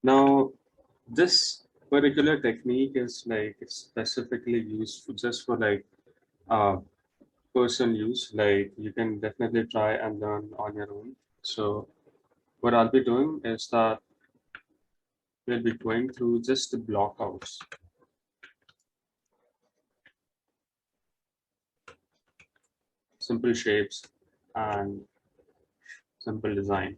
Now, this particular technique is like specifically used for just for like uh, personal use. Like you can definitely try and learn on your own. So what I'll be doing is that we'll be going through just the blockouts, simple shapes, and simple design.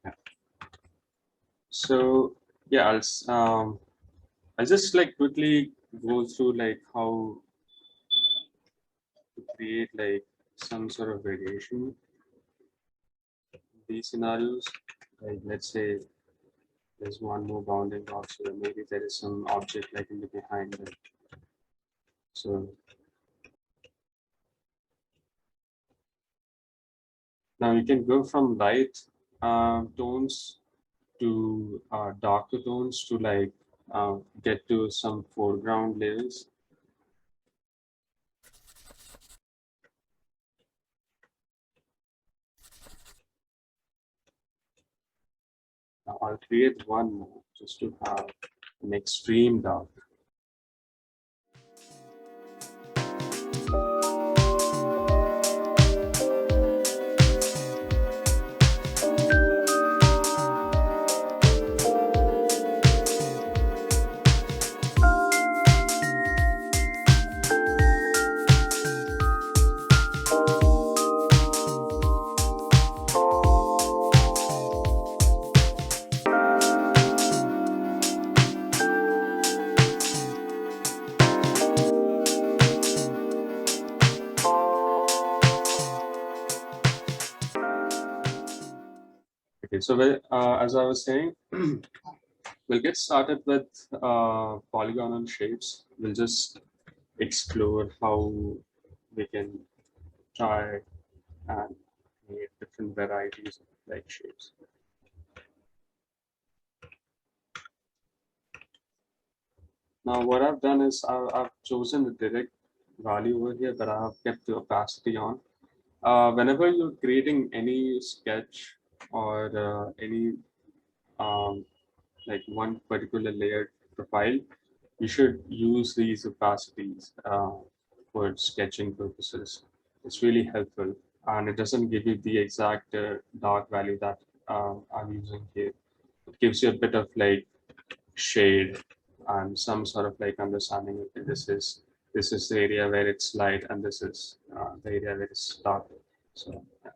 Yeah. So yeah, I just like quickly go through like how to create like some sort of variation in these scenarios. Like let's say there's one more bounding box, so maybe there is some object like in the behind it. So now you can go from light tones to darker tones to like get to some foreground layers. Now I'll create one more just to have an extreme dark. Okay, so as I was saying, we'll get started with polygonal shapes. We'll just explore how we can try and create different varieties of like shapes. Now, what I've done is I've chosen the direct value over here, but I have kept the opacity on. Whenever you're creating any sketch or any um, like one particular layered profile, you should use these opacities for sketching purposes. It's really helpful, and it doesn't give you the exact dark value that I'm using here. It gives you a bit of like shade and some sort of like understanding. Okay, this is the area where it's light, and this is the area where it's dark. So yeah.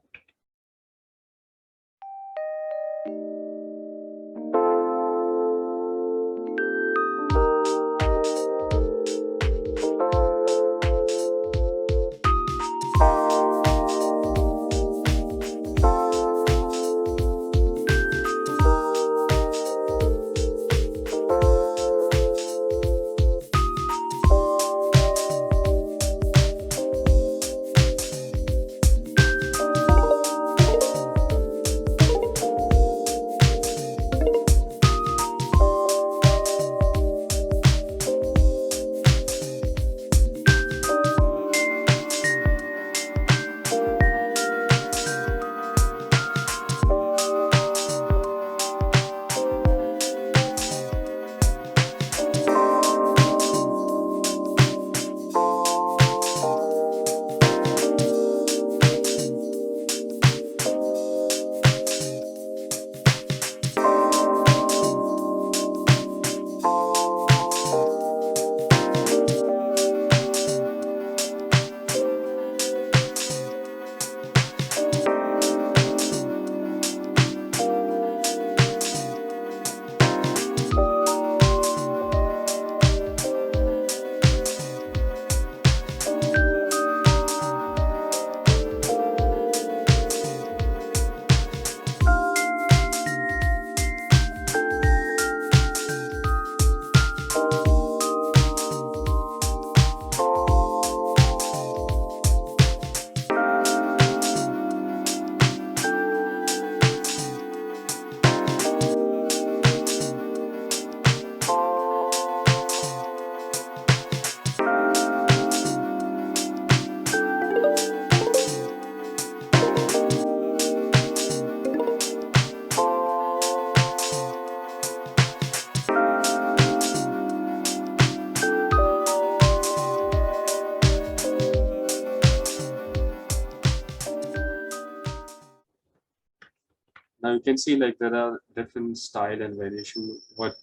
Now you can see like there are different style and variation. What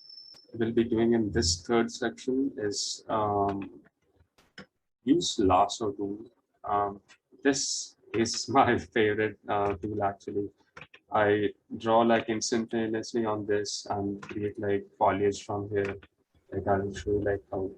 we'll be doing in this third section is use lasso tool. This is my favorite tool actually. I draw like instantaneously on this and create like foliage from here. Like I'll show you like how.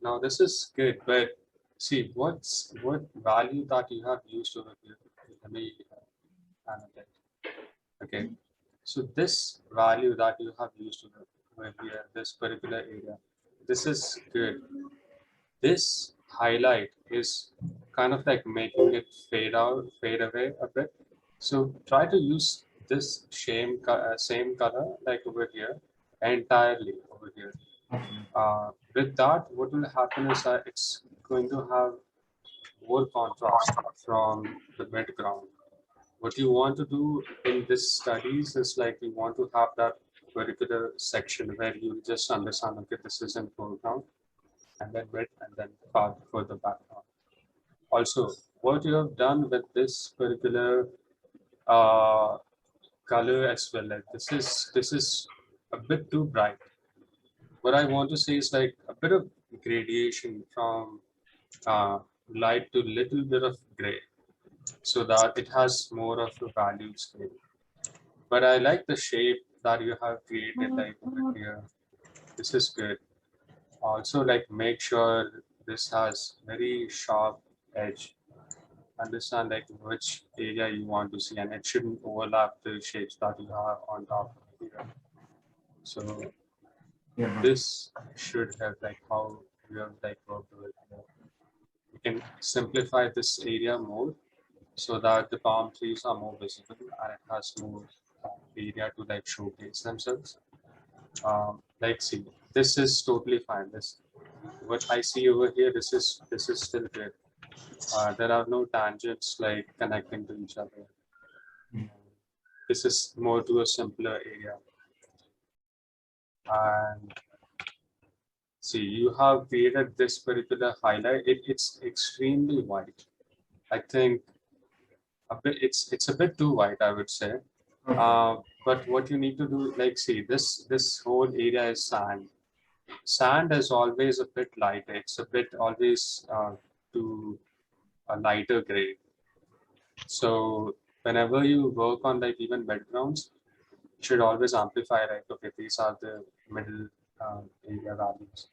Now this is good, but see what value that you have used over here. Let me annotate. Okay, so this value that you have used over here, this particular area, this is good. This highlight is kind of like making it fade away a bit. So try to use this same color like over here entirely over here. With that, what will happen is that it's going to have more contrast from the background. What you want to do in this studies is like you want to have that particular section where you just understand, okay, this is in foreground and then mid and then far further background. Also, what you have done with this particular uh, color as well, like this is a bit too bright. What I want to say is like a bit of gradation from uh, light to little bit of gray so that it has more of a value scale. But I like the shape that you have created like over here. This is good. Also like make sure this has very sharp edge. Understand like which area you want to see and it shouldn't overlap the shapes that you have on top here. So this should have like how you have like worked with it. You can simplify this area more so that the palm trees are more visible and it has more area to like showcase themselves. Like see, this is totally fine. This what I see over here, this is still good. There are no tangents like connecting to each other. This is more to a simpler area. And see, you have created this particular highlight. It's extremely white. I think a bit. It's a bit too white, I would say. But what you need to do, like, see, this whole area is sand. Sand is always a bit lighter. It's a bit always to a lighter gray. So whenever you work on like even backgrounds, you should always amplify, right? Okay, these are the middle area values.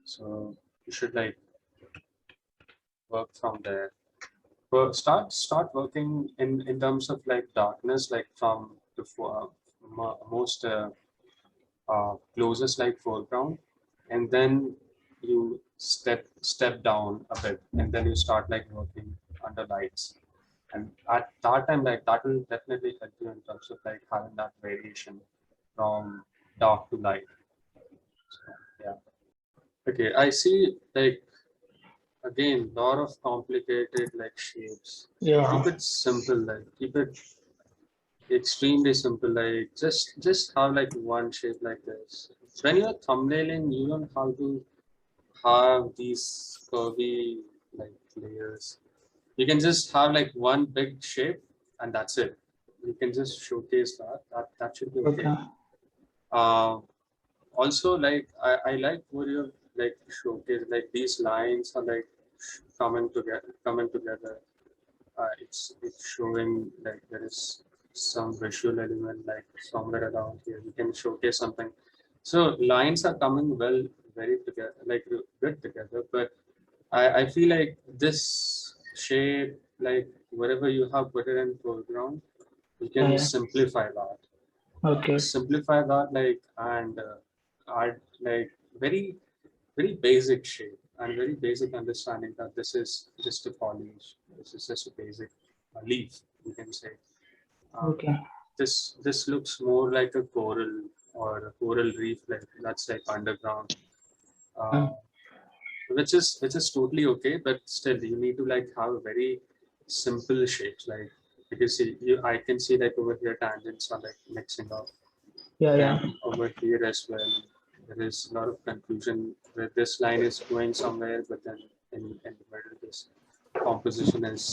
So you should like work from there. But start working in terms of like darkness, like from the most closest like foreground, and then you step down a bit, and then you start like working under lights. And at that time, like that will definitely help you in terms of like having that variation from dark to light. So, yeah. Okay, I see like again lot of complicated like shapes. Yeah. Keep it simple, like keep it extremely simple. Like just have like one shape like this. When you're thumbnailing, you don't have to have these curvy like layers. You can just have like one big shape and that's it. You can just showcase that. That should be okay. Okay. Uh, Also, like I like what you like showcase. Like these lines are like coming together. It's showing like there is some visual element like somewhere around here. You can showcase something. So lines are coming well, very together, like good together. But I feel like this shape, like wherever you have put it in foreground, you Yeah, can yeah. simplify that. Okay. Simplify that like and add like very very basic shape and very basic understanding that this is just a foliage. This is just a basic leaf, you can say. Um, Okay. this looks more like a coral or a coral reef, like that's like underground, uh, Mm. which is totally okay. But still, you need to like have a very simple shapes. Like because I can see like over here tangents are like mixing up. Yeah, Then yeah. over here as well, there is a lot of confusion where this line is going somewhere, but then in the middle, this composition is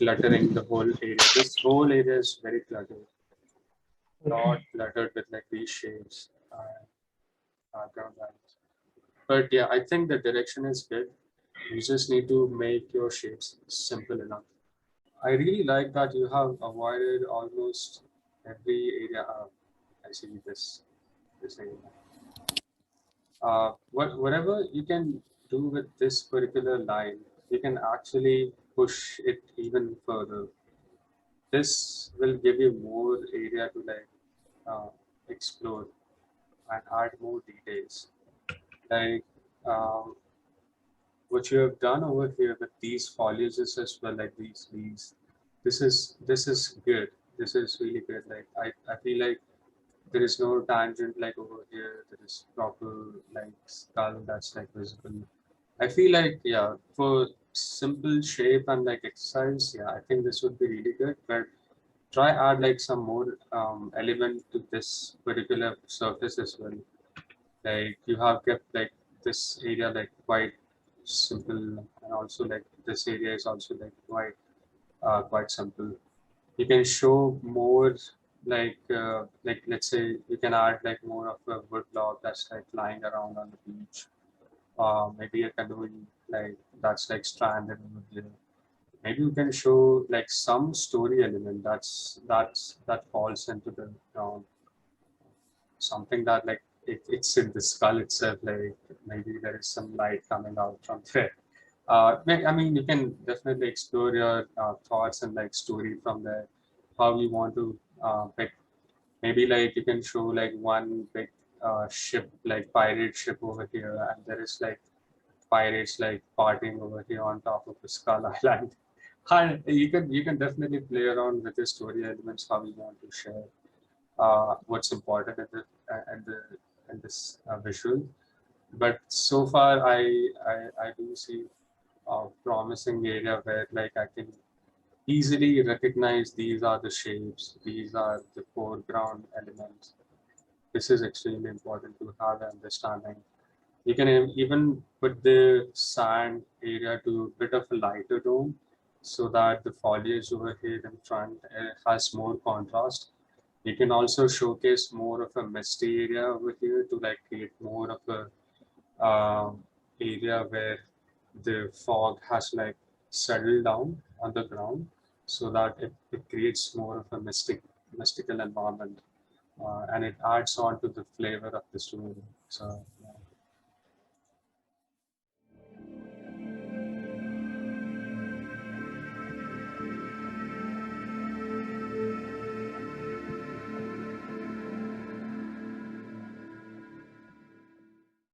cluttering the whole area. This whole area is very cluttered, Okay. not cluttered with like these shapes, background lines. But yeah, I think the direction is good. You just need to make your shapes simple enough. I really like that you have avoided almost every area. I see this area. Whatever you can do with this particular line, you can actually push it even further. This will give you more area to like uh, explore and add more details. Like um, what you have done over here with these foliages as well, like these leaves. This is good. This is really good. Like I feel like there is no tangent like over here. There is proper like skull that's like visible. I feel like yeah, for simple shape and like exercise, yeah, I think this would be really good. But try add like some more element to this particular surface as well. Like you have kept like this area like quite simple, and also like this area is also like quite simple. You can show more like let's say you can add like more of a wood block that's like lying around on the beach. Maybe a canoe like that's like stranded over there. Maybe you can show like some story element that falls into the ground, something that like it's in the skull itself, like maybe there is some light coming out from there. I mean, you can definitely explore your thoughts and like story from there, how you want to pick. Maybe like you can show like one big ship, like pirate ship over here, and there is like pirates like partying over here on top of the skull island. And you can definitely play around with the story elements, how you want to share what's important in this visual. But so far, I do see a promising area where like I can easily recognize these are the shapes, these are the foreground elements. This is extremely important to have an understanding. You can even put the sand area to a bit of a lighter tone so that the foliage over here in front has more contrast. You can also showcase more of a misty area over here to like create more of a area where the fog has like settled down on the ground so that it creates more of a mystical environment, and it adds on to the flavor of the story. So